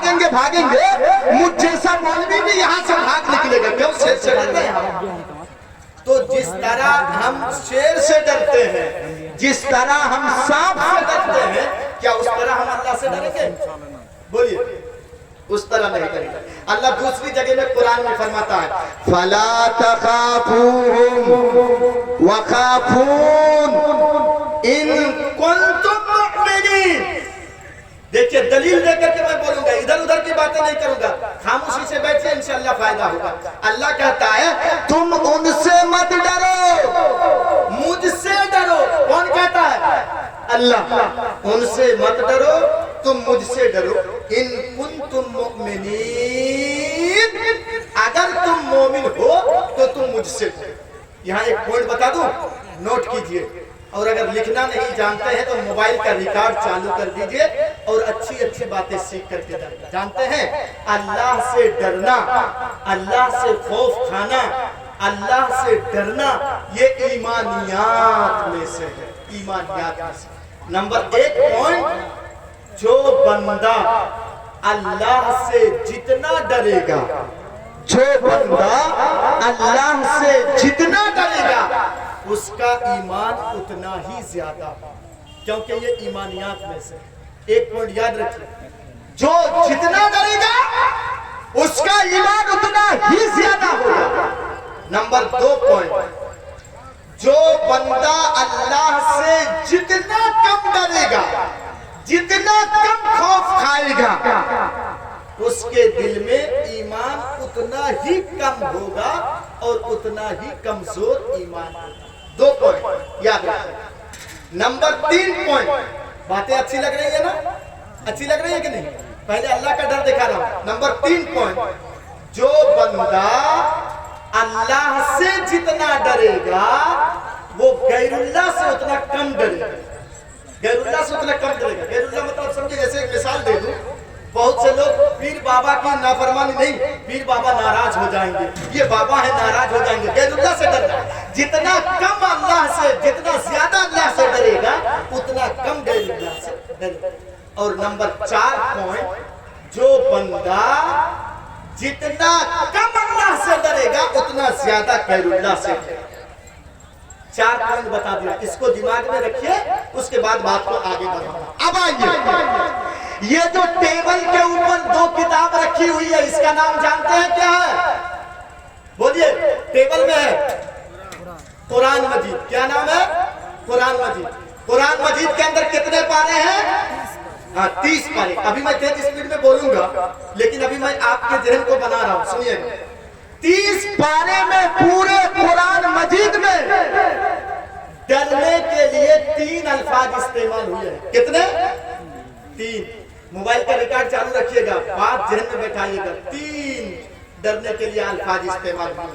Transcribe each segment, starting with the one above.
भागेंगे भागेंगे, मुझ जैसा मौलवी भी यहाँ से भाग निकलेगा। क्यों? शेर से डर रहे हैं। तो जिस तरह हम शेर से डरते हैं, जिस तरह हम सांप से डरते हैं, क्या उस तरह हम अल्लाह से डरेंगे? बोलिए, उस तरह नहीं करेंगे। अल्लाह दूसरी जगह में कुरान में फरमाता है, फला तखाफूहुम वखाफून इन कुंतुम मुमिनीन। देखिए, दलील देकर के मैं बोलूंगा, इधर उधर की बातें नहीं करूंगा, खामोशी से बैठिए, इंशाअल्लाह फायदा होगा। अल्लाह कहता है तुम उनसे मत डरो, मुझसे डरो। कौन कहता है? अल्लाह। उनसे मत डरो, तुम मुझसे डरो। इन कुंतुम मुमिनीन, अगर तुम मोमिन हो तो तुम मुझसे डरो। यहाँ एक पॉइंट बता दूं, नोट कीजिए। और अगर लिखना नहीं जानते हैं तो मोबाइल का रिकॉर्ड चालू कर दीजिए और अच्छी अच्छी बातें सीख करके जानते हैं। अल्लाह से डरना, अल्लाह से खौफ खाना, अल्लाह से डरना, ये ईमानियात में से है, ईमानियात में से। नंबर 1 पॉइंट, जो बंदा अल्लाह से जितना डरेगा, जो बंदा अल्लाह से जितना डरेगा, उसका ईमान उतना ही ज्यादा, क्योंकि ये ईमानियात में से। एक पॉइंट याद रखिए, जो जितना डरेगा उसका ईमान उतना ही ज्यादा होगा। नंबर 2 पॉइंट, जो बंदा अल्लाह से जितना कम डरेगा, जितना कम खौफ खाएगा, उसके दिल में ईमान उतना ही कम होगा और उतना ही कमजोर ईमान होगा। 2 पॉइंट याद रखें। नंबर 3 पॉइंट, बातें अच्छी लग रही है ना? अच्छी लग रही है कि नहीं? पहले अल्लाह का डर दिखा रहा हूं। नंबर 3 पॉइंट, जो बंदा अल्लाह से जितना डरेगा वो गैरुल्लाह से उतना कम डरेगा। गैरुल्लाह से उतना कम डरेगा। गैरुल्लाह मतलब समझे, जैसे एक मिसाल दे दूं, बहुत से लोग पीर बाबा की नाफरमानी नहीं, पीर बाबा नाराज हो जाएंगे, ये बाबा है नाराज हो जाएंगे, गैरुल्लाह से डरना। जितना कम अल्लाह से, जितना ज्यादा अल्लाह से डरेगा उतना कम गैरुल्लाह से डरेगा। और नंबर 4 पॉइंट, जो बंदा जितना कम अल्लाह से डरेगा उतना ज्यादा गैरुल्लाह से डरेगा। 4 पॉइंट बता दिया, इसको दिमाग में रखिए, उसके बाद बात को आगे बढ़ाऊंगा। अब आइए, ये जो टेबल के ऊपर 2 किताब रखी हुई है, इसका नाम जानते हैं क्या है? बोलिए, टेबल में है कुरान मजीद। क्या नाम है? कुरान मजीद। कुरान मजीद के अंदर कितने पारे हैं? 30 पारे। अभी मैं तेज स्पीड में बोलूंगा, लेकिन अभी मैं आपके जहन को बना रहा हूं, सुनिएगा। 30 पारे में पूरे कुरान मजीद में डरने के लिए 3 अल्फाज इस्तेमाल हुए हैं। कितने? 3। मोबाइल का रिकॉर्ड चालू रखिएगा, बात जहन में बैठाइएगा। 3 डरने के लिए अल्फाज इस्तेमाल हुए।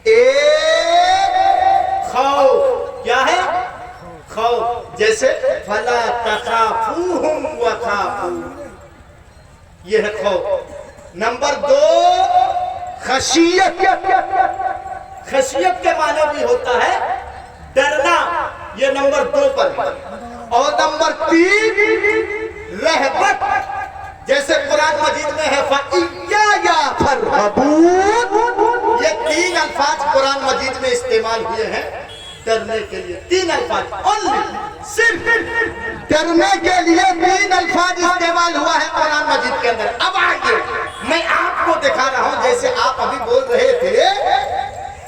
एक खौफ, क्या है? खौफ, जैसे फला तखाफूहुम वखाफून, ये है खौफ। नंबर 2 खशियत। खशियत के माने भी होता है डरना, ये नंबर 2 पर है। और नंबर 3 रहबत, जैसे कुरान मजीद में है फइय्या फरहबून, ये 3 अल्फाज कुरान मजीद में इस्तेमाल हुए हैं डरने के लिए। 3 अल्फाज ओनली, सिर्फ डरने के लिए 3 अल्फाज इस्तेमाल हुआ है कुरान मजीद के अंदर। अब आगे मैं आपको दिखा रहा हूं, जैसे आप अभी बोल रहे थे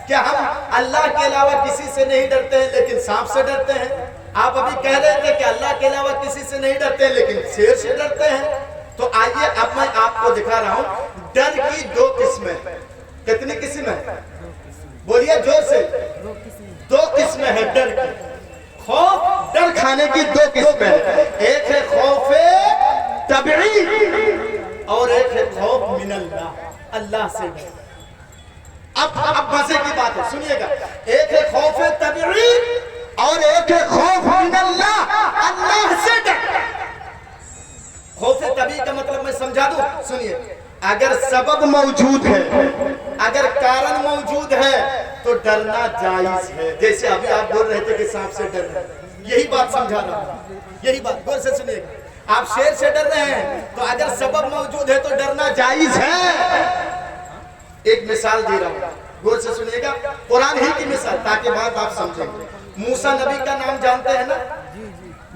कि हम अल्लाह के अलावा किसी से नहीं डरते हैं लेकिन सांप से डरते हैं। आप अभी कह रहे थे कि अल्लाह के अलावा किसी से नहीं डरते लेकिन शेर से डरते हैं। तो आइए, अब मैं आपको दिखा रहा हूं डर की 2 किस्में। कितनी किस्म है? बोलिए जोर से। 2 किस्में है डर की। खौफ, डर खाने की 2 किस्में हैं। एक है खौफ तबई और एक है खौफ मिनल्लाह, अल्लाह से डर। अब मजे की बात है, सुनिएगा। एक है खौफ तबई और एक है खौफ मिनल्लाह, अल्लाह से डर। खौफ तबई का मतलब मैं समझा दूं, सुनिए। अगर सबब मौजूद है, अगर कारण मौजूद है तो डरना जायज है। जैसे अभी आप बोल रहे थे कि सांप से डर, यही बात समझा रहा हूं, यही बात गौर से सुनिएगा। आप शेर से डर रहे हैं, तो अगर सबब मौजूद है तो डरना जायज है। एक मिसाल दे रहा हूं, गौर से सुनिएगा, कुरान ही की मिसाल, ताकि बात आप समझेंगे। मूसा नबी का नाम जानते हैं ना?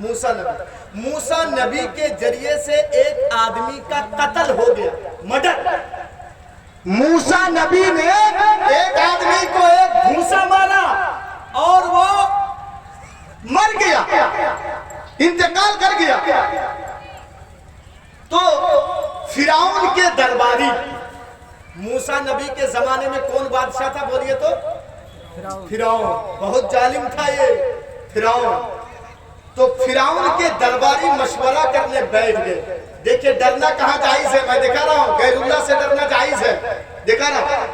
मूसा नबी, मूसा नबी के जरिए से एक आदमी का कत्ल हो गया, मर्डर। मूसा नबी ने एक आदमी को एक घूंसा मारा और वो मर गया, इंतकाल कर गया। तो फिरौन के दरबारी, मूसा नबी के जमाने में कौन बादशाह था बोलिए तो? फिरौन। बहुत जालिम था ये फिरौन। तो फिरौन के दरबारी मशवरा करने बैठ गए। देखिए डरना कहाँ जायज है, मैं दिखा रहा हूँ, गैरुल्लाह से डरना जायज है, दिखा रहा हूँ।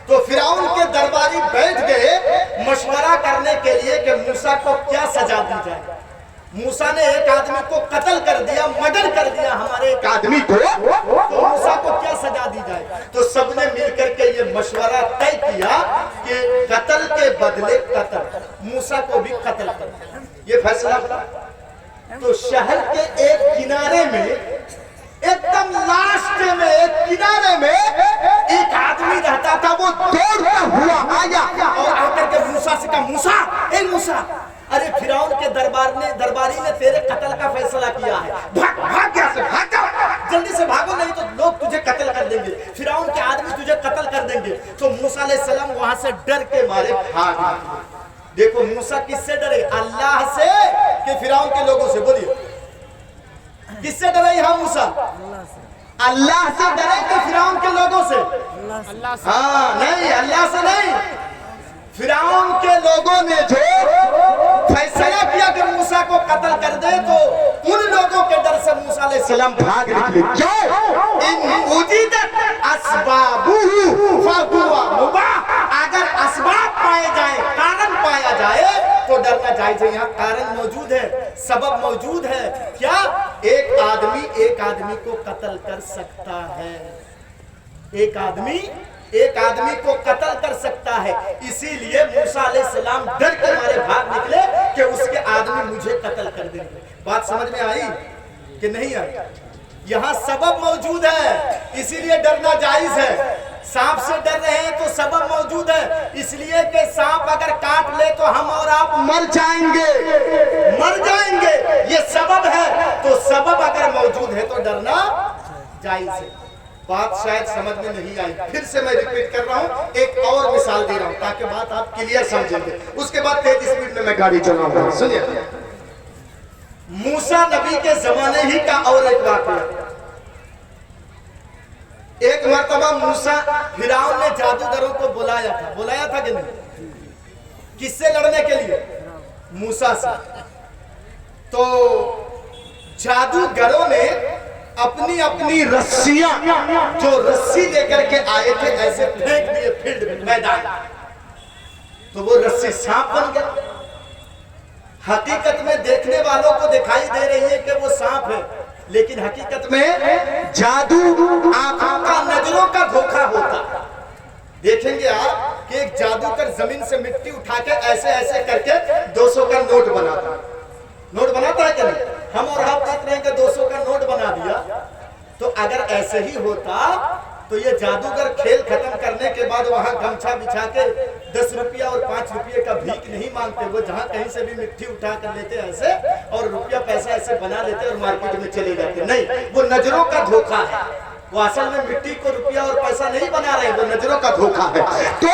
तो फिरौन के दरबारी बैठ गए मशवरा करने के लिए कि मूसा को क्या सजा दी जाए। मूसा ने एक आदमी को कत्ल कर दिया, मर्डर कर दिया हमारे एक आदमी को, तो मूसा को क्या सजा दी जाए। तो सबने मिलकर के ये मशवरा तय किया कि कत्ल के बदले कत्ल, मूसा को भी कत्ल कर, ये फैसला। तो शहर के एक किनारे में, एकदम लास्ट में एक किनारे में एक आदमी रहता था। वो दौड़ता हुआ आया और आकर के मूसा से कहा, मूसा, ए मूसा, अरे फिरौन के दरबारी ने तेरे कत्ल का फैसला किया है, भाग भाग यहाँ से, भाग जाओ, जल्दी से भागो, नहीं तो लोग तुझे कत्ल कर देंगे, फिरौन के आदमी तुझे कत्ल कर देंगे। तो मूसा अलैहिस्सलाम वहां से डर के मारे भाग निकले। देखो मूसा किससे डरे? अल्लाह से कि फिरौन के लोगों से? बोलिए किससे डरे यहाँ मूसा? अल्लाह से डरे कि फिरौन के लोगों से? हाँ, नहीं, अल्लाह से नहीं। फिरौन के लोगों ने जो फैसला किया कि मूसा को कत्ल कर दे, तो उन लोगों के डर से मूसा अलैहिस्सलाम भाग निकले। क्यों? इन उजिदत अस्बाबुहु फहुवा मुबाह। अगर असबाब पाए जाए, कारण पाया जाए, तो डरना जायज है। यहाँ कारण मौजूद है, सबब मौजूद है। क्या? एक आदमी को कत्ल कर सकता है, एक आदमी को कत्ल कर सकता है। इसीलिए मूसा अलैहिस्सलाम डर के मारे भाग निकले कि उसके आदमी मुझे कत्ल कर देंगे। बात समझ में आई कि नहीं आई? यहाँ सबब मौजूद है, इसीलिए डरना जायज है। सांप से डर रहे हैं तो सबब मौजूद है, इसलिए कि सांप अगर काट ले तो हम और आप मर जाएंगे, ये सबब है। तो सबब अगर मौजूद है तो डरना जायज है। बात शायद समझ में नहीं आई, फिर से मैं रिपीट कर रहा हूँ, एक और मिसाल दे रहा हूँ ताकि बात आप क्लियर समझेंगे। उसके बाद तेज स्पीड में मैं गाड़ी चलाऊंगा। सुनिए, मूसा नबी के जमाने ही का और एक वाकया। एक मर्तबा मूसा, फिरौन ने जादूगरों को बुलाया था कि नहीं? किससे लड़ने के लिए? मूसा से। तो जादूगरों ने अपनी रस्सियां, जो रस्सी लेकर के आए थे, ऐसे फेंक दिए फील्ड में, मैदान। तो वो रस्सी सांप बन गया। हकीकत में देखने वालों को दिखाई दे रही है कि वो सांप है, लेकिन हकीकत में जादू, आंखों का, नजरों का धोखा होता। देखेंगे आप कि एक जादूगर जमीन से मिट्टी उठा के ऐसे ऐसे करके 200 का नोट बनाता है कि नहीं? हम और आप देख रहे हैं कि 200 का नोट बना दिया। तो अगर ऐसे ही होता तो ये जादूगर खेल खत्म करने के बाद वहां गमछा बिछा के 10 रुपया और 5 रुपये का भीख नहीं मांगते। वो जहां कहीं से भी मिट्टी उठा कर लेते ऐसे और रुपया पैसा ऐसे बना लेते और मार्केट में चले जाते। नहीं, वो नजरों का धोखा है। वो असल में मिट्टी को रुपया और पैसा नहीं बना रहे, वो नजरों का धोखा है। तो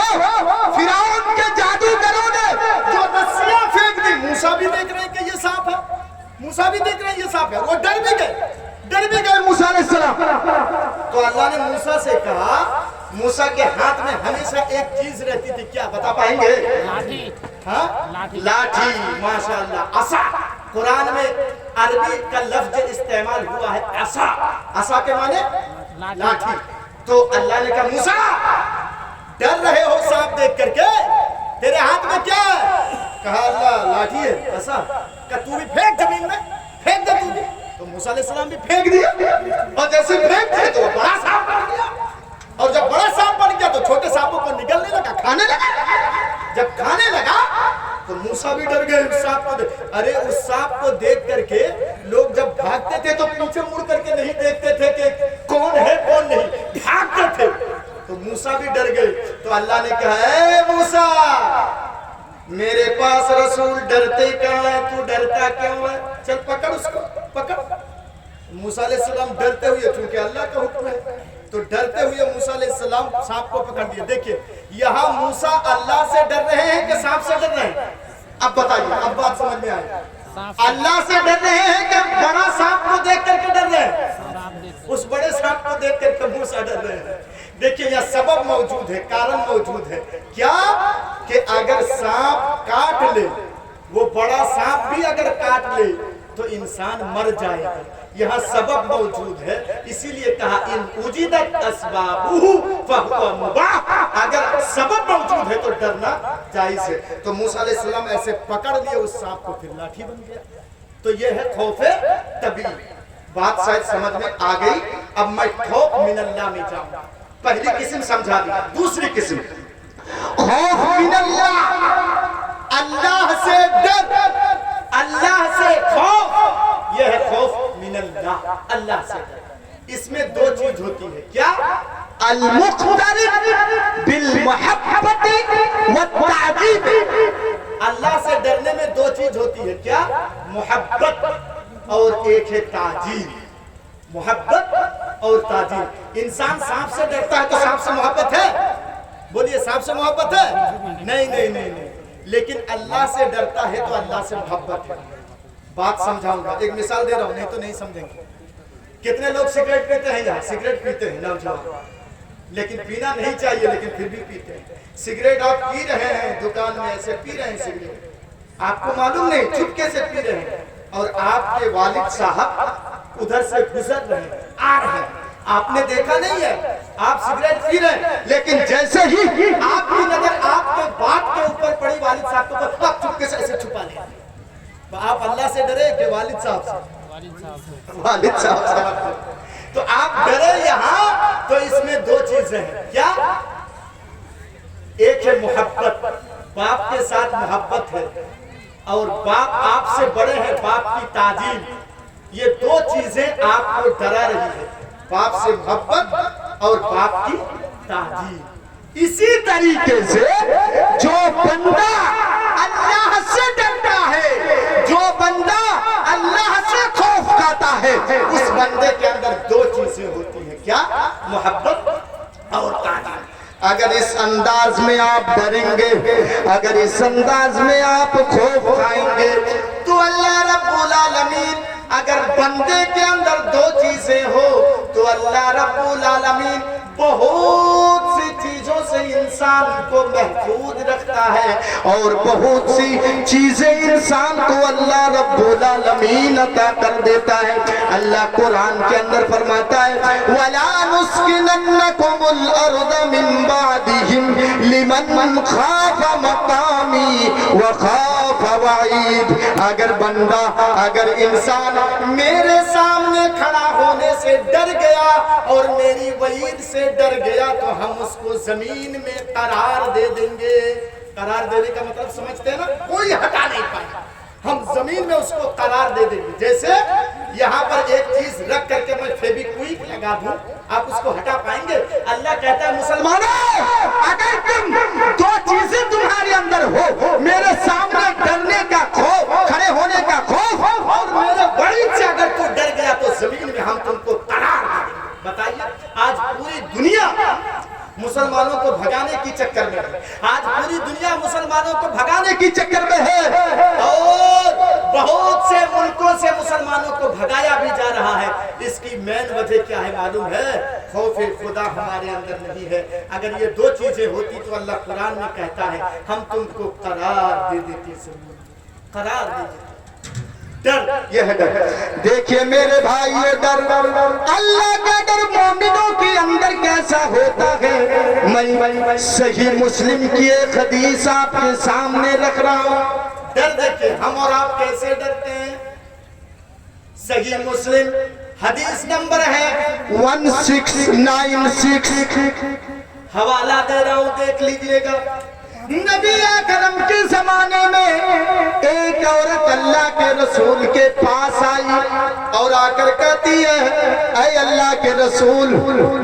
फिरौन के जादूगरों ने जो रस्सियां फेंक दी, मूसा भी देख रहे हैं कि ये सांप है, वो डर भी गए मूसा अलैहिस्सलाम। तो अल्लाह ने मूसा से कहा, मूसा के हाथ में हमेशा एक चीज रहती थी, क्या बता पाएंगे? लाठी। माशाअल्लाह, असा। कुरान में अरबी का लफ्ज इस्तेमाल हुआ है असा। असा के माने लाठी। तो अल्लाह ने कहा, मूसा डर रहे हो सांप देख करके, तेरे हाथ में क्या है? कहा, अल्लाह लाठी है, असा। का तू भी फेंक जमीन में, फेंक दे तू भी। तो मूसा अलैहिस्सलाम भी फेंक दिया, और जैसे फेंक दिया तो बड़ा सांप बन गया। और जब बड़ा सांप बन गया तो छोटे सांपों को निगलने लगा, खाने लगा। जब खाने लगा तो मूसा भी डर गए उस सांप को। अरे उस सांप को देख करके लोग जब भागते थे तो तो अल्लाह ने कहा, ए मूसा, मेरे पास रसूल डरते कहाँ है, तू डरता क्यों है? चल पकड़ उसको, पकड़। मूसा अलैहिस्सलाम डरते हुए, चूंकि अल्लाह का हुक्म है, तो डरते हुए मूसा अलैहिस्सलाम सांप को पकड़ दिया। देखिए यहाँ मूसा अल्लाह से डर रहे हैं कि सांप से डर रहे हैं? अब बताइए, अब बात समझ में आई। अल्लाह से डर रहे हैं कि बड़ा सांप को देख करके डर रहे हैं? उस बड़े सांप को देख करके मूसा डर रहे हैं। देखिए यह सबब मौजूद है, कारण मौजूद है। क्या कि अगर सांप काट ले, वो बड़ा सांप भी अगर काट ले तो इंसान मर जाएगा। यहाँ सबब मौजूद है, इसीलिए कहा इन उजिदत अस्बाबुहु फहुवा मुबाह। अगर सबब मौजूद है तो डरना जायज है। तो मूसा अलैहिस्सलाम ऐसे पकड़ लिए उस सांप को, फिर लाठी बन गया। तो ये है खौफे तबी। बात शायद समझ में आ गई। अब मैं खौफ मिनल्लाह में जाऊंगा। पहली किस्म समझा दी, दूसरी किस्म खौफ मिनल्लाह, अल्लाह से डर, अल्लाह से खौफ। यह है खौफ मिनल्लाह, अल्लाह से डर। इसमें दो चीज होती है। क्या? अल-मुक़्तरिन बिल मुहब्बति व ताज़ीब। अल्लाह से डरने में दो चीज होती है। क्या? मोहब्बत और एक है ताजीब। मोहब्बत और ताजीब। इंसान सांप से डरता है तो सांप से मोहब्बत है? बोलिए, सांप से मोहब्बत है? नहीं नहीं नहीं नहीं। लेकिन अल्लाह से डरता है तो अल्लाह से मोहब्बत है। बात समझाऊंगा, एक मिसाल दे रहा हूं, नहीं तो नहीं समझेंगे। कितने लोग सिगरेट पीते हैं? यहाँ सिगरेट पीते हैं नौजवान, लेकिन पीना नहीं चाहिए, लेकिन फिर भी पीते हैं। सिगरेट आप पी रहे हैं, दुकान में ऐसे पी रहे हैं सिगरेट, आपको मालूम नहीं, चुपके से पी रहे हैं, और आपके वालिद साहब उधर से गुजर रहे हैं, आ रहे हैं, आपने देखा नहीं है, आप सिगरेट पी रहे हैं, लेकिन जैसे ही आपकी नजर आपके बाप के ऊपर पड़ी, वालिद साहब के ऊपर, आप चुपके से ऐसे छुपा लें। तो आप अल्लाह से डरे कि वालिद साहब से? वालिद साहब से। तो आप डरे यहाँ, तो इसमें दो चीजें हैं। क्या? एक है मोहब्बत, बाप के साथ मोहब्बत है, और बाप आपसे बड़े हैं, बाप की ताजीम। ये दो चीजें आपको डरा रही है, बाप से मोहब्बत और बाप की ताजीम। इसी तरीके से जो बंदा अल्लाह से डरता है, जो बंदा अल्लाह से खौफ खाता है, उस बंदे के अंदर दो चीजें होती हैं। क्या? मोहब्बत और ताजीम। अगर इस अंदाज में आप डरेंगे, अगर इस अंदाज में आप खौफ खाएंगे, तो अल्लाह रब्बुल आलमीन, अगर बंदे के अंदर दो चीजें हो, तो अल्लाह रब्बुल आलमीन बहुत सी चीजों से इंसान को महफूज रखता है, और बहुत सी चीजें इंसान को अल्लाह रब्बुल आलमीन अता कर देता है। अल्लाह कुरान के अंदर फरमाता है, वला नुस्किनन्नकुमुल अर्द मिन बादिहिम लिमन खाफ मकामी व खाफ वईद। अगर बंदा, अगर इंसान मेरे सामने खड़ा होने से डर गया और मेरी वईद से डर गया, तो हम उसको जमीन में करार दे देंगे। करार देने का मतलब समझते हैं ना? कोई हटा नहीं पाएगा, हम जमीन में उसको करार दे देंगे। जैसे यहाँ पर एक चीज रख करके मैं फेविक्विक लगा दूं, आप उसको हटा पाएंगे? अल्लाह कहता है मुसलमानों, अगर तुम दो चीजें तुम्हारे अंदर हो, मेरे सामने डरने का खौफ, खड़े होने का खौफ, और मेरे वईद से अगर तू डर गया, तो जमीन में हम तुमको करार दे देंगे। बताइए, आज पूरी दुनिया मुसलमानों को भगाने की चक्कर में है, आज पूरी दुनिया मुसलमानों को भगाने की चक्कर में है, और बहुत से मुल्कों से मुसलमानों को भगाया भी जा रहा है। इसकी मेन वजह क्या है मालूम है? खौफ खुदा हमारे अंदर नहीं है। अगर ये दो चीजें होती तो अल्लाह कुरान में कहता है, हम तुमको करार दे देते, करार दे देते। डर, यह है डर। देखिए मेरे भाई, ये डर, अल्लाह का डर मोमिनों के अंदर कैसा होता है, मैं सही मुस्लिम की एक हदीस आपके सामने रख रहा हूँ। डर देखिए हम और आप कैसे डरते हैं। सही मुस्लिम हदीस नंबर है 1696, हवाला दे रहा हूँ, देख लीजिएगा। नबी अकरम के जमाने में एक औरत अल्लाह के रसूल के पास आई और आकर कहती है, ऐ अल्लाह के रसूल,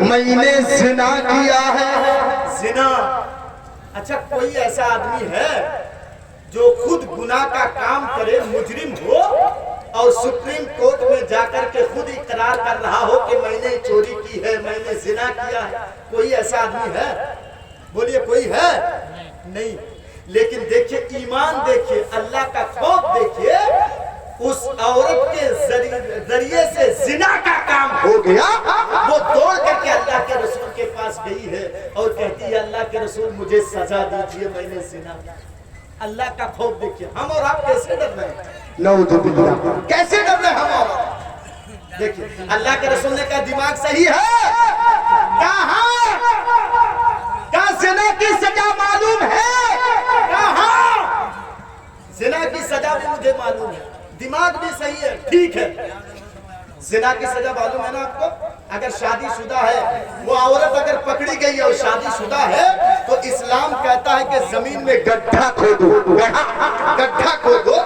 मैंने जिना किया है। जिना। अच्छा, कोई ऐसा आदमी है जो खुद गुनाह का काम करे, मुजरिम हो और सुप्रीम कोर्ट में जाकर के खुद इकरार कर रहा हो कि मैंने चोरी की है, मैंने जिना किया है? कोई ऐसा आदमी है? बोलिए, कोई है? नहीं। लेकिन देखिए, ईमान देखिए, अल्लाह का खौफ देखिए, उस औरत के जरिए से जिना का काम हो गया, वो दौड़ करके अल्लाह के रसूल के पास गई है और कहती है, अल्लाह के रसूल मुझे सजा दीजिए, मैंने जिना किया। अल्लाह का खौफ देखिए। हम और आप कैसे डर रहे हैं? कैसे डर रहे हैं हम और आप? देखिए, अल्लाह के रसूल ने कहा दिमाग सही है, कहाँ जिना की सजा मालूम है? कहाँ जिना की सजा भी मुझे मालूम है, दिमाग भी सही है, ठीक है। जिना की सजा मालूम है ना आपको? अगर शादीशुदा है वो औरत, अगर पकड़ी गई और शादीशुदा है, तो इस्लाम कहता है कि जमीन में गड्ढा खोदो, गड्ढा खोदो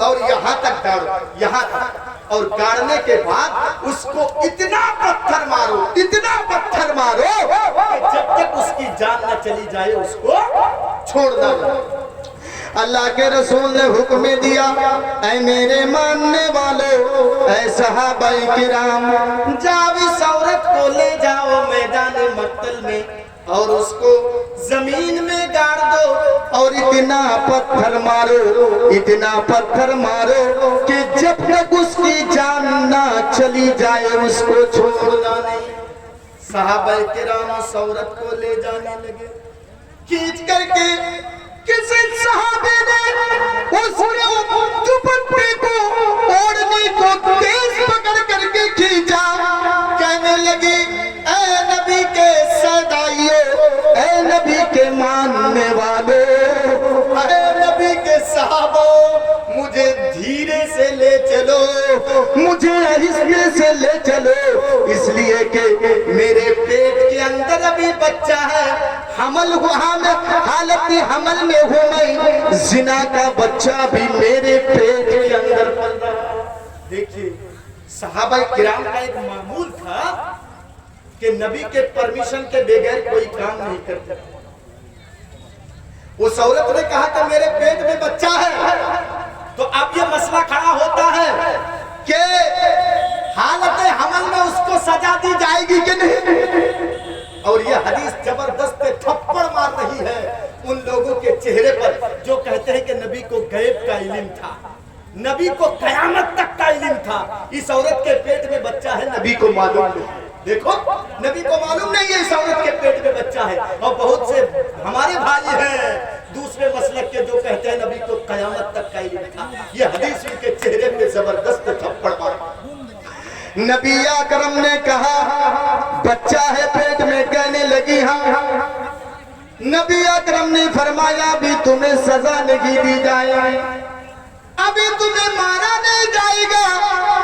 और यहाँ तक गाड़ो, यहाँ तक, और गाड़ने के बाद उसको इतना पत्थर मारो, इतना पत्थर मारो कि जब तक उसकी जान न चली जाए उसको छोड़ना नहीं। अल्लाह के रसूल ने हुक्म दिया, ऐ मेरे मानने वालों, ऐ सहाबाए किराम, जाओ इस औरत को ले जाओ मैदान मक्तल में और उसको जमीन में गाड़ दो और इतना पत्थर मारो, इतना पत्थर मारो कि जब तक उसकी जान ना चली जाए उसको छोड़ना नहीं। सहाबाए किराम उस औरत को ले जाने लगे, खींच करके किसी सहाबे ने उसके दुपट्टे को, ओढ़नी को तेज पकड़ करके खींचा, कहने लगी, ऐ नबी के सदाइयों, ऐ नबी के मानने वालों, अरे नबी के सहाबों, मुझे धीरे से ले चलो, मुझे आहिस्ते से ले चलो, इसलिए कि मेरे पेट के अंदर अभी बच्चा है, हमल हुआ में, हालत हमल में हूँ मैं, जिना का बच्चा भी मेरे पेट के अंदर पल रहा। देखिए, सहाबा किराम का एक मामूल था कि नबी के परमिशन के बगैर कोई काम नहीं करते। उस औरत ने कहा कि मेरे पेट में बच्चा है, तो अब ये मसला खड़ा होता है कि हालत हमल में उसको सजा दी जाएगी कि नहीं। और ये हदीस जबरदस्त थप्पड़ मार रही है उन लोगों के चेहरे पर जो कहते हैं कि नबी को गैब का इल्म था, नबी को कयामत तक का इल्म था। इस औरत के पेट में बच्चा है, नबी को मालूम नहीं। देखो, नबी को मालूम नहीं है इस औरत के पेट में बच्चा है। और बहुत से हमारे भाई हैं दूसरे मसलक के जो कहते हैं नबी को कयामत तक का इल्म था। ये हदीस उनके चेहरे पे जबरदस्त थप्पड़ मारा। नबी अकरम ने कहा, बच्चा है पेट में, कहने लगी हाँ। नबी अकरम ने फरमाया, अभी तुम्हें सजा नहीं दी जाएगी, अभी तुम्हें मारा नहीं जाएगा,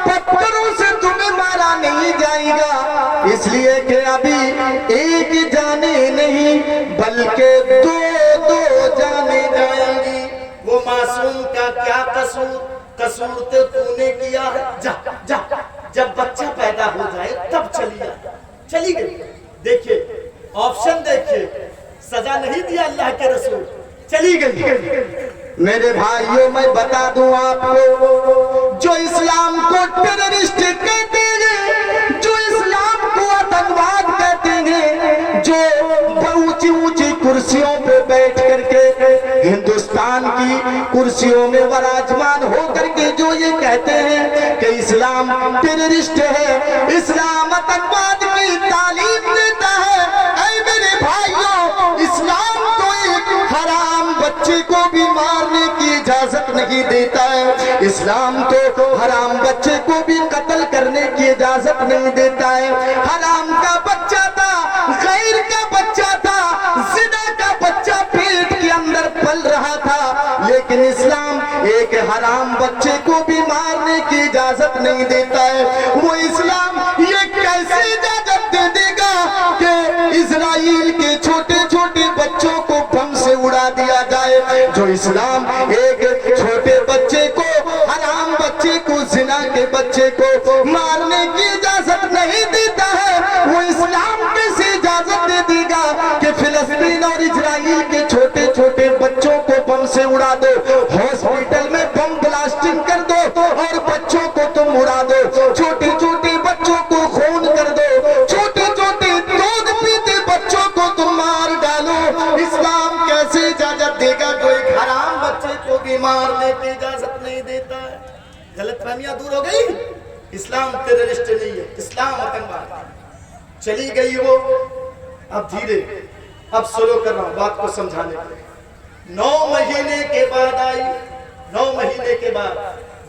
पत्थरों से तुम्हें मारा नहीं जाएगा, इसलिए कि अभी एक जाने नहीं बल्कि दो जाने जाएंगी। वो मासूम का क्या कसूर? कसूर तो तूने किया है, जा जा, जब बच्चा पैदा हो जाए तब चली गई। देखिए ऑप्शन, देखिए सजा नहीं दिया अल्लाह के रसूल, चली गई। मेरे भाइयों, मैं बता दूं आपको, जो इस्लाम को टेररिस्ट कहते हैं, जो इस्लाम को आतंकवाद कहते हैं, जो ऊंची ऊंची कुर्सियों पे बैठ करके हिंदुस्तान की कुर्सियों में विराजमान होकर के जो ये कहते हैं कि इस्लाम टेररिस्ट है, इस्लाम आतंकवाद की तालीम देता है, ऐ मेरे भाइयों, इस्लाम तो एक हराम बच्चे को भी मारने की इजाजत नहीं देता है, इस्लाम तो हराम बच्चे को भी कत्ल करने की इजाजत नहीं देता है। हराम का बच्चा था, गैर का बच्चा था, जिना का बच्चा पेट के अंदर पल रहा था, लेकिन इस्लाम एक हराम बच्चे को भी मारने की इजाजत नहीं देता है। वो इस्लाम ये कैसे इजाजत दे देगा कि इजराइल के छोटे छोटे बच्चों को बम से उड़ा दिया जाए? जो इस्लाम एक छोटे बच्चे को, हराम बच्चे को, जिना के बच्चे को मारने की इजाजत नहीं देता है, वो इस्लाम कैसे इजाजत दे देगा कि फिलिस्तीन उड़ा दो, हॉस्पिटल में बम ब्लास्टिंग कर दो और बच्चों को तुम उड़ा दो, छोटे छोटे बच्चों को खून कर दो, छोटे छोटे दूध पीते बच्चों को तुम मार डालो। इस्लाम कैसे इजाजत देगा जो एक हराम बच्चे को भी मारने की इजाजत नहीं देता है? गलतफहमियां दूर हो गई। इस्लाम टेररिस्ट नहीं है, इस्लाम आतंकवाद है। चली गई वो, अब धीरे अब स्लो कर रहा हूं बात को समझाने के लिए। 9 महीने के बाद आई, 9 महीने के बाद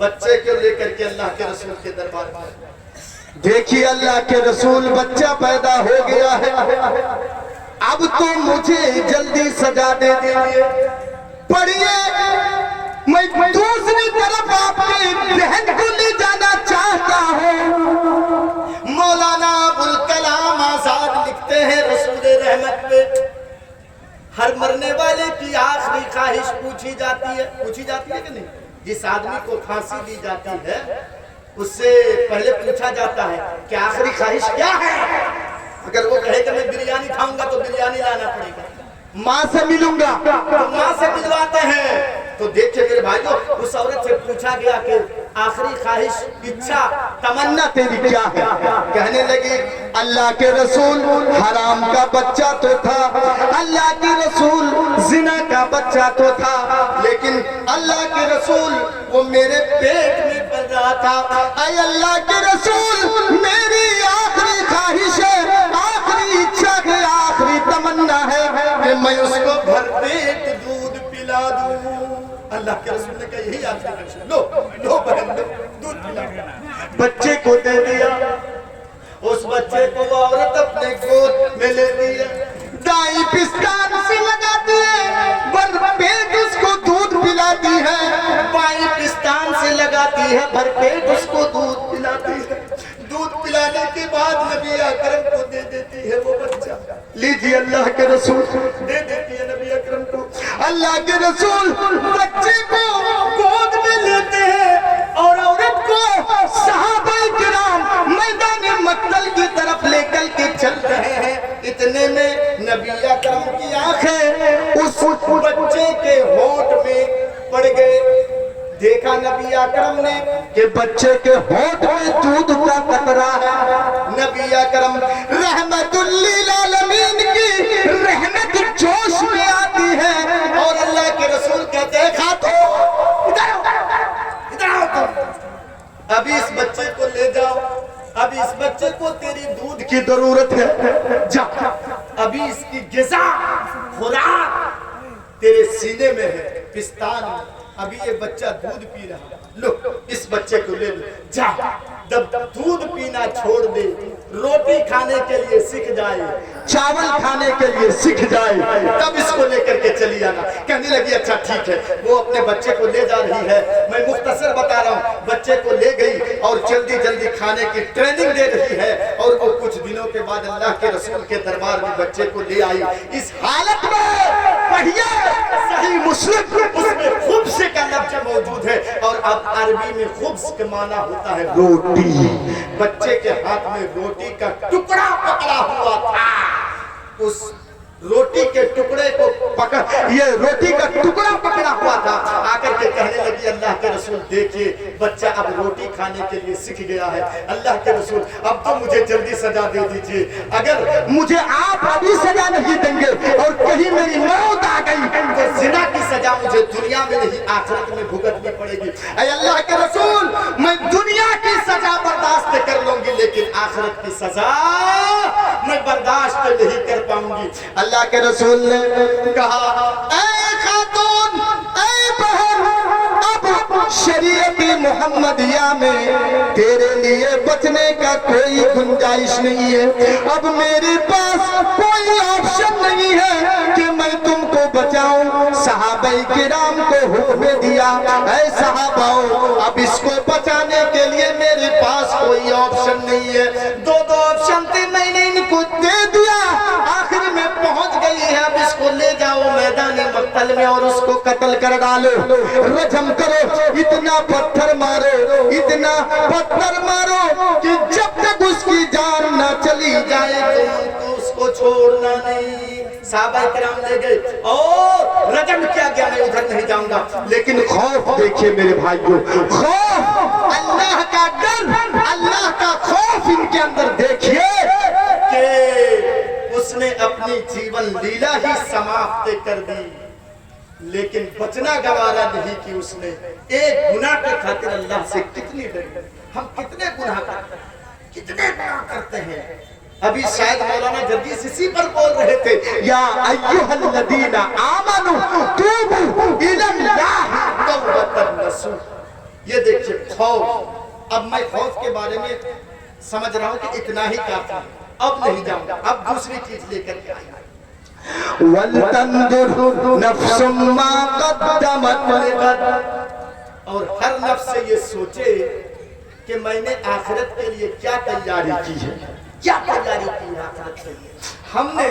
बच्चे को लेकर के अल्लाह के रसूल के दरबार में। देखिए अल्लाह के रसूल, बच्चा पैदा हो गया है, अब तो मुझे जल्दी सजा दे दीजिए। पढ़िए, मैं दूसरी तरफ आपके बहन को ले जाना चाहता हूँ। मौलाना अबुल कलाम आजाद लिखते हैं रसूल रहमत पे, हर मरने वाले की आखिरी ख्वाहिश पूछी जाती है कि नहीं? जिस आदमी को फांसी दी जाती है उससे पहले पूछा जाता है कि आखिरी ख्वाहिश क्या है। अगर वो कहे कि मैं बिरयानी खाऊंगा तो बिरयानी लाना पड़ेगा। माँ से मिलूंगा तो माँ से मिलवाते हैं। तो देखिए मेरे भाइयों, उस औरत से पूछा गया कि आखिरी ख्वाहिश, इच्छा, तमन्ना तेरी क्या है? कहने लगी अल्लाह के रसूल हराम का बच्चा तो था, अल्लाह के रसूल जिना का बच्चा तो था, लेकिन अल्लाह के रसूल वो मेरे पेट में पल रहा था। ऐ अल्लाह के रसूल, मेरी आखिरी ख्वाहिश है, आखिरी इच्छा है, आखिरी तमन्ना है कि मैं उसको भरपेट दूध पिला दूं। अल्लाह के रसूल ने कहा यही आखिरी ख्वाहिश है। लो बहन लो, दूध पिला। बच्चे को दे दिया, उस बच्चे को वो औरत अपने गोद में लेती है, दाई पिस्तान से लगाती है, भरपेट उसको दूध पिलाती है, बाई पिस्तान से लगाती है, भरपेट उसको दूध पिलाती है। दूध पिलाने के बाद नबी अकरम को दे देती है वो बच्चा। लीजिए अल्लाह के रसूल, दे देती है नबी अकरम को। अल्लाह के रसूल बच्चे को गोद में लेते हैं और औरत को सहाबाए किराम मैदान मक्तल की तरफ लेकर के चल रहे हैं। इतने में नबी अकरम की आंखें उस बच्चे के होंठ में पड़ गए। देखा नबी अकरम ने कि बच्चे के होंठ में दूध का कतरा है। नबी अकरम रहमतुल्लिल आलमीन की रहमत जोश में आती है और अल्लाह के रसूल कहते हैं खा तो इधर आओ तुम, अभी इस बच्चे को ले जाओ, अभी इस बच्चे को तेरी दूध की जरूरत है, जा अभी इसकी ग़िज़ा खुराक तेरे सीने में है, पिस्तान में। अभी ये बच्चा दूध पी रहा है, लो इस बच्चे को ले लो, जा। जब दूध पीना छोड़ दे, रोटी खाने के लिए सीख जाए, चावल खाने के लिए सीख जाए, तब इसको लेकर के चली आना। कहने लगी अच्छा ठीक है। वो अपने बच्चे को ले जा रही है, मैं मुख्तसर बता रहा हूँ। बच्चे को ले गई और जल्दी जल्दी खाने की ट्रेनिंग दे रही है और वो कुछ दिनों के बाद अल्लाह के रसूल के दरबार में बच्चे को ले आई। इस हालत में पढ़िए सही मुस्लिम, उसमें खुब्स का लफ्ज मौजूद है और अब अरबी में खुब्स का माना होता है रोटी। बच्चे के हाथ में रोटी का टुकड़ा पकड़ा हुआ था। उस रोटी के टुकड़े को ये रोटी का टुकड़ा पकड़ा हुआ था। आकर के कहने लगी अल्लाह के रसूल देखिए बच्चा अब रोटी खाने के लिए सीख गया है। अल्लाह के रसूल अब तो मुझे जल्दी सजा दे दीजिए। अगर मुझे आप अभी सजा नहीं देंगे और कहीं मेरी मौत आ गई तो जिना की सजा मुझे दुनिया में नहीं आखिरत में भुगतनी पड़ेगी। ऐ अल्लाह के रसूल, मैं दुनिया की सजा बर्दाश्त कर लूंगी लेकिन आखिरत की सजा मैं बर्दाश्त नहीं कर पाऊंगी। अल्लाह के रसूल ने कहा ऐ खातून, ऐ बहन, अब शरीयत मुहम्मदिया में तेरे लिए बचने का कोई गुंजाइश नहीं है। अब मेरे पास कोई ऑप्शन नहीं है कि मैं तुमको बचाऊं। सहाबाए किराम को हुक्म दिया ऐ सहाबाओ, अब इसको बचाने के लिए मेरे पास कोई ऑप्शन नहीं है। दो ऑप्शन थे, मैंने इनको दे दिया, आखिर में पहुंच गई है। अब इसको ले जाओ मैदान मक्तल में और उसको कत्ल कर डालो, रजम करो, इतना पत्थर मारो, इतना पत्थर मारो कि जब तक उसकी जान न चली जाए तो उसको उसको छोड़ना नहीं। साहबा किराम ले गए और रजम किया गया, मैं उधर नहीं जाऊंगा। लेकिन खौफ देखिए मेरे भाइयों, खौफ, अल्लाह का डर, अल्लाह का खौफ इनके अंदर देखिए कि उसने अपनी जीवन लीला ही समाप्त कर दी, लेकिन बचना गवारा नहीं कि उसने एक गुनाह के खातिर अल्लाह से कितनी डरी। हम कितने गुनाह करते हैं, कितने गुनाह करते हैं। अभी शायद मौलाना जर्जीस इसी पर बोल रहे थे, या अय्युहल्लज़ीना आमनू तूबू इलल्लाह तौबतन नसूह। ये देखिए खौफ। अब मैं खौफ के बारे में समझ रहा हूँ कि इतना ही काफी है, अब नहीं जाऊंगा, अब दूसरी चीज लेकर के आएंगे। वलतंदुर नफ्सुम मा क़द्दमत लिग़द। और हर नफ्स से ये सोचे कि मैंने आखिरत के लिए क्या तैयारी की है, क्या तैयारी की है आखिरत के लिए। हमने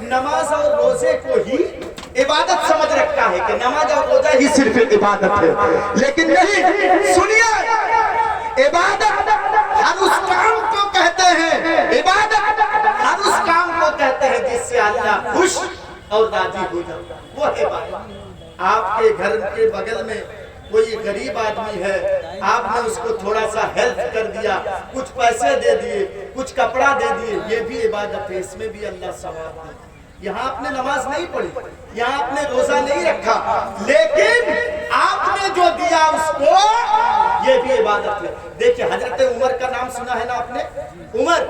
नमाज और रोजे को ही इबादत समझ रखा है कि नमाज और रोजा ही सिर्फ इबादत है, लेकिन नहीं, सुनिए, इबादत हर उस काम को कहते हैं, इबादत हर उस काम को कहते हैं जिससे अल्लाह खुश और राजी हो जाता, वो है इबादत। आपके घर के बगल में कोई गरीब आदमी है, आपने उसको थोड़ा सा हेल्प कर दिया, कुछ पैसे दे दिए, कुछ कपड़ा दे दिए, ये भी इबादत है, इसमें भी अल्लाह सवाब है। यहाँ आपने नमाज नहीं पढ़ी, यहाँ आपने रोजा नहीं रखा, लेकिन आपने जो दिया उसको, ये भी इबादत है। देखिए हजरत उमर का नाम सुना है ना आपने, उमर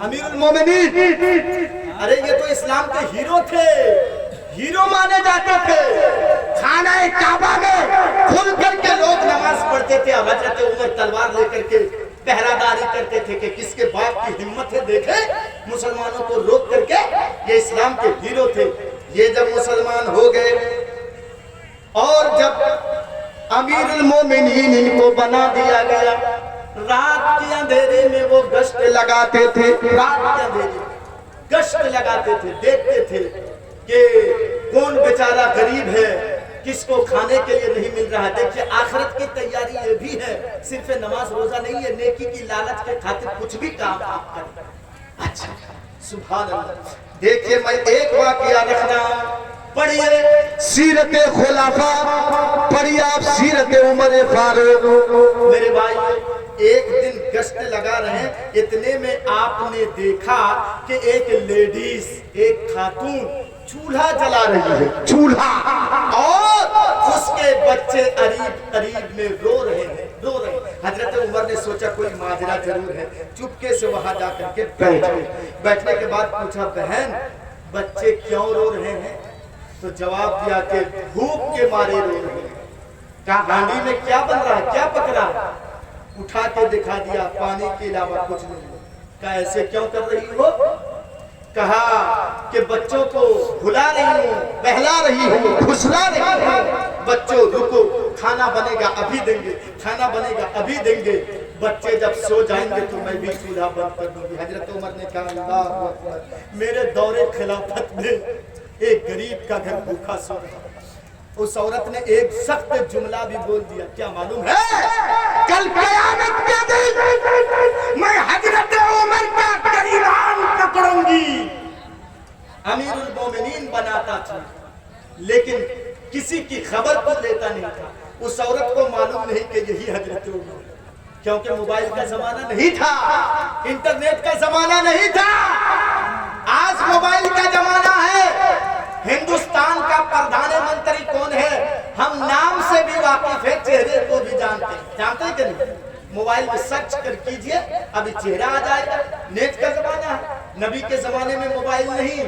अमीरुल मोमिनीन। अरे ये तो इस्लाम के हीरो थे, हीरो माने जाते थे। खाना काबा में खुल करके लोग नमाज पढ़ते थे, और हजरत उमर तलवार लेकर के पहरादारी करते थे कि किसके बाप की हिम्मत है, देखे मुसलमानों को रोक करके। ये इस्लाम के हीरो थे। ये जब मुसलमान हो गए और जब अमीरुल मोमिनीन इनको बना दिया गया, रात के अंधेरे में वो गश्त लगाते थे, रात के अंधेरे गश्त लगाते थे, देखते थे कि कौन बेचारा गरीब है, किसको खाने के लिए नहीं मिल रहा है। देखिए आखिरत की तैयारी ये भी है, सिर्फ नमाज रोजा नहीं है, नेकी की लालच के खातिर कुछ भी काम आप करें। अच्छा सुभान अल्लाह। देखिए मैं एक वाकया रख रहा हूं, पढ़िए सीरत खुलाफा, पढ़िए आप सीरत उमर फारूक। मेरे भाई एक दिन गश्त लगा रहे हैं, इतने में आपने देखा कि एक लेडीज, एक खातून चूल्हा जला रही है, चूल्हा, और उसके बच्चे अरीब अरीब में रो रहे हैं, रो रहे हैं। हजरत उमर ने सोचा कोई माजरा जरूर है, चुपके से वहां जाकर के बैठ गए। बैठने के बाद पूछा, बहन बच्चे क्यों रो रहे हैं? तो जवाब दिया कि भूख के मारे रो रहे हैं। कहा हांडी में क्या बन रहा है, क्या पक रहा है? उठा के दिखा दिया, पानी के अलावा कुछ नहीं। कहा ऐसे क्यों कर रही हो? कहा कि बच्चों को भुला रही हूँ, बहला रही हूँ, फुसला रही हूँ। बच्चों रुको, खाना बनेगा अभी देंगे, खाना बनेगा अभी देंगे। बच्चे जब सो जाएंगे तो मैं भी चूल्हा बंद कर दूंगी। हजरत उमर ने कहा अल्लाहु अकबर, मेरे दौरे खिलाफत में एक गरीब का घर भूखा सो रहा। उस औरत ने एक सख्त जुमला भी बोल दिया, क्या मालूम है? कल क़यामत के दिन मैं हजरत उमर का करीरान पकड़ूंगी। अमीरुल मोमिनीन बनाता था, लेकिन किसी की खबर को लेता नहीं था। उस औरत को मालूम नहीं कि यही हजरत उमर, क्योंकि मोबाइल का जमाना नहीं था, इंटरनेट का जमाना नहीं था। आज मोबाइल का जमाना है। हिंदुस्तान का प्रधानमंत्री कौन है हम नाम से भी वाकिफ है, चेहरे को भी जानते हैं कि नहीं? मोबाइल में सर्च कर कीजिए, अभी चेहरा आ जाएगा। नेट का जमाना है, नबी के जमाने में मोबाइल नहीं।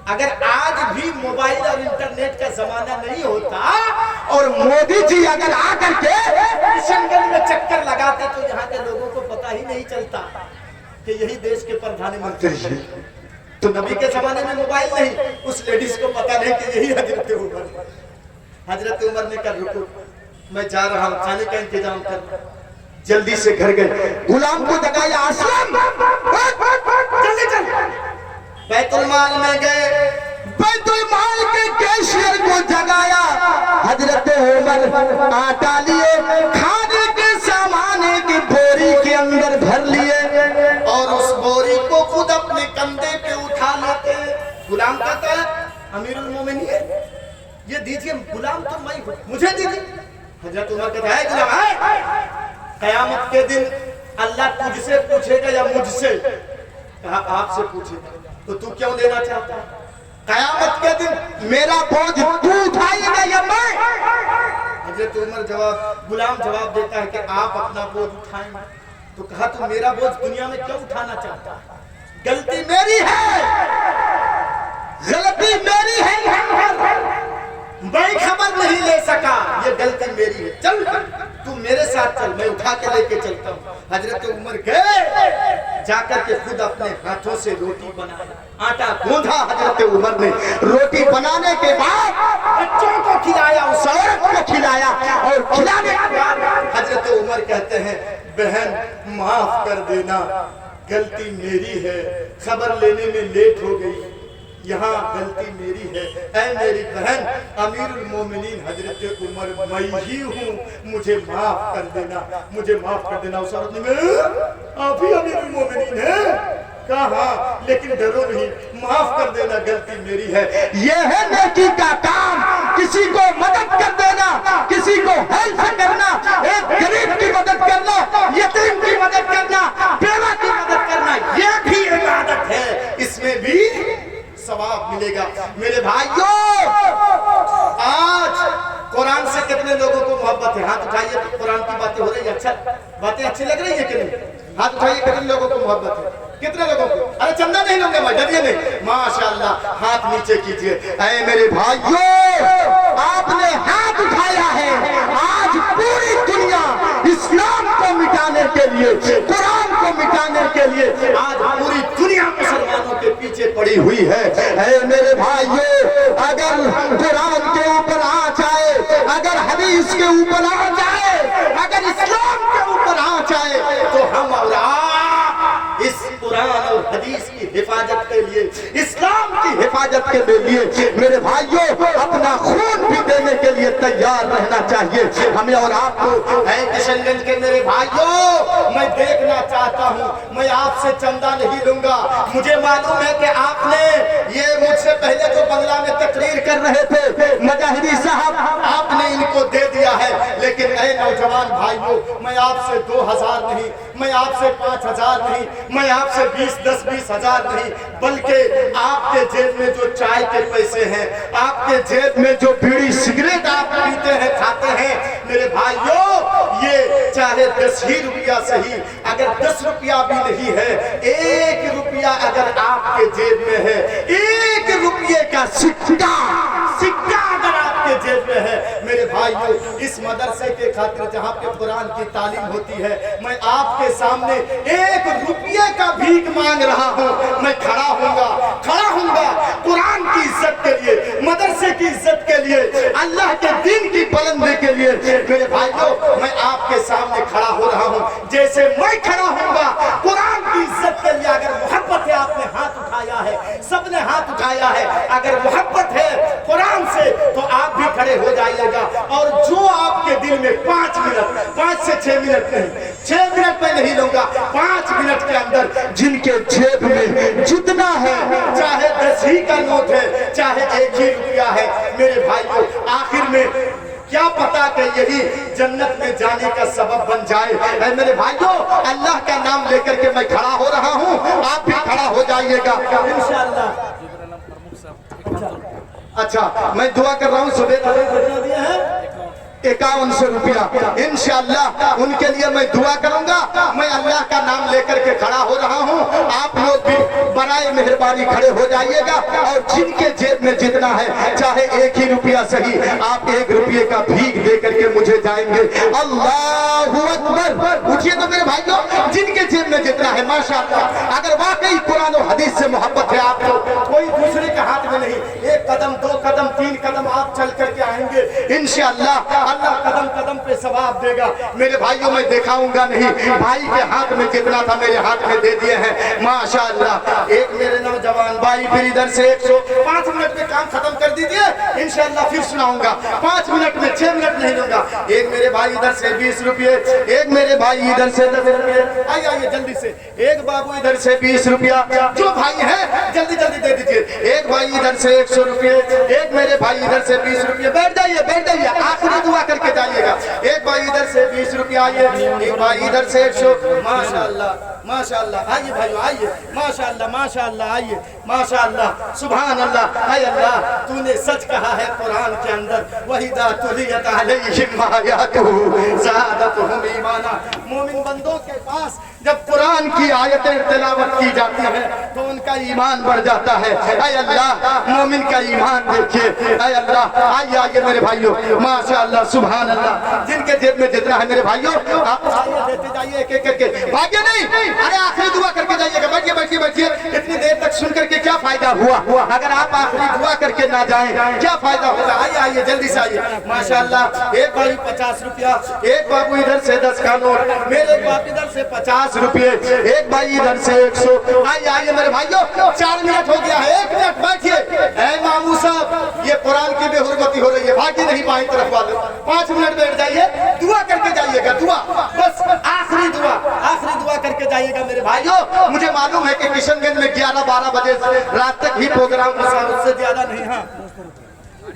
अगर आज भी मोबाइल और इंटरनेट का जमाना नहीं होता और मोदी जी अगर आकर के किशनगंज में चक्कर लगाते तो यहाँ के लोगों को पता ही नहीं चलता कि यही देश के प्रधानमंत्री हैं। तो नबी के जमाने में मोबाइल नहीं, उस लेडीज को पता नहीं कि यही हजरत उमर। हजरत उमर ने कहा रुको, मैं जा रहा हूँ, खाने का इंतजाम कर। जल्दी से घर गए, गुलाम को जगाया, असलम जल्दी चल। बैतुल माल में गए, बैतुल माल के कैशियर को जगाया। हजरत उमर आटा लिए, खाने के सामान की बोरी के अंदर भर लिए, और उस बोरी को खुद अपने कंधे पे उठा लेते गुलाम कहता है अमीरुल मोमिनीन, ये दीजिए, गुलाम तो मैं हूं, मुझे दीजिए। हजरत उमर कहता है गुलाम है, कयामत के दिन अल्लाह तुझसे पूछेगा या मुझसे? कहा आपसे पूछेगा। तो तू क्यों देना चाहता है? कयामत के दिन मेरा बोझ तू उठाएगा या मैं? हजरत उमर गुलाम जवाब देता है कि आप अपना बोझ उठाएंगे। तो कहा तू मेरा बोझ दुनिया में क्यों उठाना चाहता है? गलती मेरी है, गलती मेरी है, मैं खबर नहीं ले सका, ये गलती मेरी है, चल तू मेरे साथ चल, मैं उठा के लेके चलता हूँ। हजरत उमर गए, जाकर के खुद अपने हाथों से रोटी बनाई, आटा गूंधा हजरत उमर ने। रोटी बनाने के बाद बच्चों को खिलाया, उस औरत को खिलाया, और खिलाने के बाद हजरत उमर कहते हैं बहन माफ कर देना, गलती मेरी है, खबर लेने में लेट हो गई, यहाँ गलती मेरी है। ऐ मेरी बहन अमीरुल मोमिनीन हजरत उमर, मैं ही हूँ, मुझे माफ कर देना, मुझे माफ कर देना। उस औरत ने आप ही अमीरुल मोमिनीन हैं? कहा लेकिन डरो नहीं, माफ कर देना, गलती मेरी है। यह है नेकी का काम, किसी को मदद कर देना, किसी को हेल्प करना, एक गरीब की मदद करना, यतीम की मदद करना, बेवा की मदद करना, ये भी इबादत है, इसमें भी सवाब मिलेगा। मेरे भाइयों, आज कुरान से कितने लोगों को मोहब्बत है? हाथ उठाइए तो कुरान की बातें हो रही है, अच्छा बातें अच्छी लग रही है कि नहीं? हाथ उठाइए, कितने लोगों को मोहब्बत है? कितने लोगों को? अरे चंदा नहीं लूंगा मैं, डरिए नहीं, माशाअल्लाह, हाथ नीचे कीजिए। ऐ मेरे भाइयों, आपने हाथ उठाया है, आज पूरी दुनिया इस्लाम को मिटाने के लिए, कुरान को मिटाने के लिए आज पूरी दुनिया मुसलमानों के पीछे पड़ी हुई है। ऐ मेरे भाइयों, अगर कुरान के ऊपर आँच आए, अगर हदीस के ऊपर आँच आए, अगर इस्लाम के ऊपर आँच आए, तो हम और आप इस कुरान और हदीस की हिफाजत के लिए, इस्लाम की हिफाजत के लिए मेरे भाइयों अपना खून भी देने के लिए तैयार रहना चाहिए हमें और आपको। ऐ किशनगंज के मेरे भाइयों, मैं देखना चाहता हूँ, मैं आपसे चंदा नहीं लूंगा। मुझे मालूम है कि आपने ये मुझसे पहले जो बंगला में तकरीर कर रहे थे मुजाहिदी साहब, आपने इनको दे दिया है, लेकिन ऐ नौजवान भाइयों, मैं आपसे 2000 नहीं, मैं आपसे 5000 नहीं, मैं आपसे 10-20 हजार नहीं, बल्कि आपके जेब में जो चाय के पैसे हैं, आपके जेब में जो बीड़ी सिगरेट आप पीते हैं, खाते हैं, मेरे भाइयों, ये चाहे 10 ही रुपया सही, अगर 10 रुपया भी नहीं है, 1 रुपया अगर आपके जेब में है, 1 रुपये का सिक्का अगर आपके जेब में है, मेरे भाइयों, इस मदरसे के खातिर जहाँ पे कुरान की तालीम होती है, मैं आपके सामने 1 रुपये का भीख मांग रहा हूँ। मैं खड़ा हूँगा कुरान की इज्जत के लिए, मदरसे की इज्जत के लिए, अल्लाह के दीन की बुलंदी के लिए। मेरे भाइयों, मैं आपके सामने खड़ा हो रहा हूँ, जैसे मैं खड़ा हूँगा कुरान की इज्जत के लिए। अगर मोहब्बत है, आपने हाथ उठाया है, सबने हाथ उठाया है, अगर मोहब्बत है कुरान से तो आप भी खड़े हो जाइएगा। और जो आपके दिल में 5 मिनट, 5 से 6 मिनट नहीं, 6 मिनट में नहीं लूंगा, 5 मिनट के अंदर जिनके जेब में जितना है, चाहे 10 ही का नोट है, चाहे 1 ही रुपया है, मेरे भाइयों, आखिर में क्या पता कि यही जन्नत में जाने का सबब बन जाए। ऐ मेरे भाइयों, अल्लाह का नाम लेकर के मैं खड़ा हो रहा हूँ, आप भी खड़ा हो जाइएगा इंशाअल्लाह। अच्छा, मैं दुआ कर रहा हूँ, सुबह दिए हैं 5100 रुपया, इंशाअल्लाह उनके लिए मैं दुआ करूंगा। मैं अल्लाह का नाम लेकर के खड़ा हो रहा हूँ, आप लोग भी बराए मेहरबानी खड़े हो जाइएगा। और जिनके जेब में जितना है, चाहे 1 ही रुपया सही, आप 1 रुपये का भीख दे करके मुझे जाएंगे। अल्लाहू अकबर। उठिए तो मेरे भाइयों, जिनके जेब में जितना है, माशाअल्लाह, अगर वाकई कुरान और हदीस से मोहब्बत है आपको, कोई दूसरे के हाथ में नहीं, 1 कदम 2 कदम 3 कदम आप चल करके आएंगे, इंशाअल्लाह अल्लाह कदम कदम पे सवाब देगा। मेरे भाइयों, मैं दिखाऊंगा नहीं, भाई के हाथ में जितना था मेरे हाथ में दे दिए हैं, माशाअल्लाह। एक मेरे नौजवान कुरान भाई फिर इधर से 105 मिनट में काम खत्म कर दीजिए, इंशाल्लाह फिर सुनाऊंगा 5 मिनट में, 6 मिनट नहीं लूंगा। एक मेरे भाई इधर से 20 रुपये, एक मेरे भाई इधर से 10 रुपये, आइए आइए जल्दी से, एक बाबू इधर से 20 रुपया, जो भाई है जल्दी जल्दी दे दीजिए। एक भाई इधर से 100 रुपये, एक मेरे भाई इधर से 20 रुपये, बैठ जाइए आखिरी दुआ करके जाइएगा। एक भाई इधर से 20 रुपया, आइए एक भाई इधर से 100, माशाअल्लाह माशाअल्लाह, आइए भाइयों आइए, माशाअल्लाह माशाअल्लाह, आइए माशाअल्लाह, सुभान अल्लाह। हाय अल्लाह, तूने सच कहा है कुरान के अंदर, वहिदा तुलियत अलैहिम आयातुहु ज़ादतहुम ईमाना। मोमिन बंदों के पास जब कुरान की आयतें तिलावत की जाती हैं तो उनका ईमान बढ़ जाता है। हाय अल्लाह, मोमिन का ईमान देखिए। हाय अल्लाह, आइए आइए मेरे भाइयों, माशाअल्लाह सुभान अल्लाह। जिनके जेब में जितना है मेरे भाइयों, आप आइए देते जाइए एक एक करके, भाग्य नहीं, अरे आखिरी दुआ करके जाइएगा। बैठिए बैठिए बैठिए, इतनी देर तक सुन करके क्या फायदा हुआ? अगर आप आखिरी दुआ करके ना जाएं क्या फायदा होगा? आइए आइए जल्दी से आइए, माशाअल्लाह। एक भाई 50 रुपया, एक बाबू इधर से 10 का नोट, मेरे बाप इधर से 50 रुपये, एक भाई इधर से 100। आइए आइए मेरे भाइयों, 4 मिनट हो गया है, 1 मिनट बैठिए। ऐ मामू साहब, ये कुरान की बेहुरमती हो रही है, भागी नहीं बाएं तरफ वाले, 5 मिनट बैठ जाइए, दुआ करके जाइएगा, दुआ बस आखिरी दुआ करके जाइएगा मेरे भाइयों। मुझे मालूम है कि किशनगंज में 11-12 बजे रात तक ही प्रोग्राम होगा, उससे ज्यादा नहीं। हाँ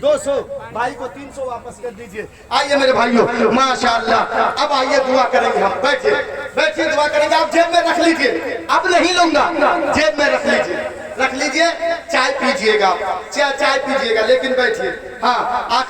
200, भाई को 300 वापस कर दीजिए। आइए मेरे भाइयों, माशाअल्लाह। अब आइए दुआ करेंगे हम, बैठिए बैठिए दुआ करेंगे। आप जेब में रख लीजिए, अब नहीं लूंगा, जेब में रख लीजिए, चाय पीजिएगा, चाय पीजिएगा, लेकिन बैठिए। हाँ आखिरी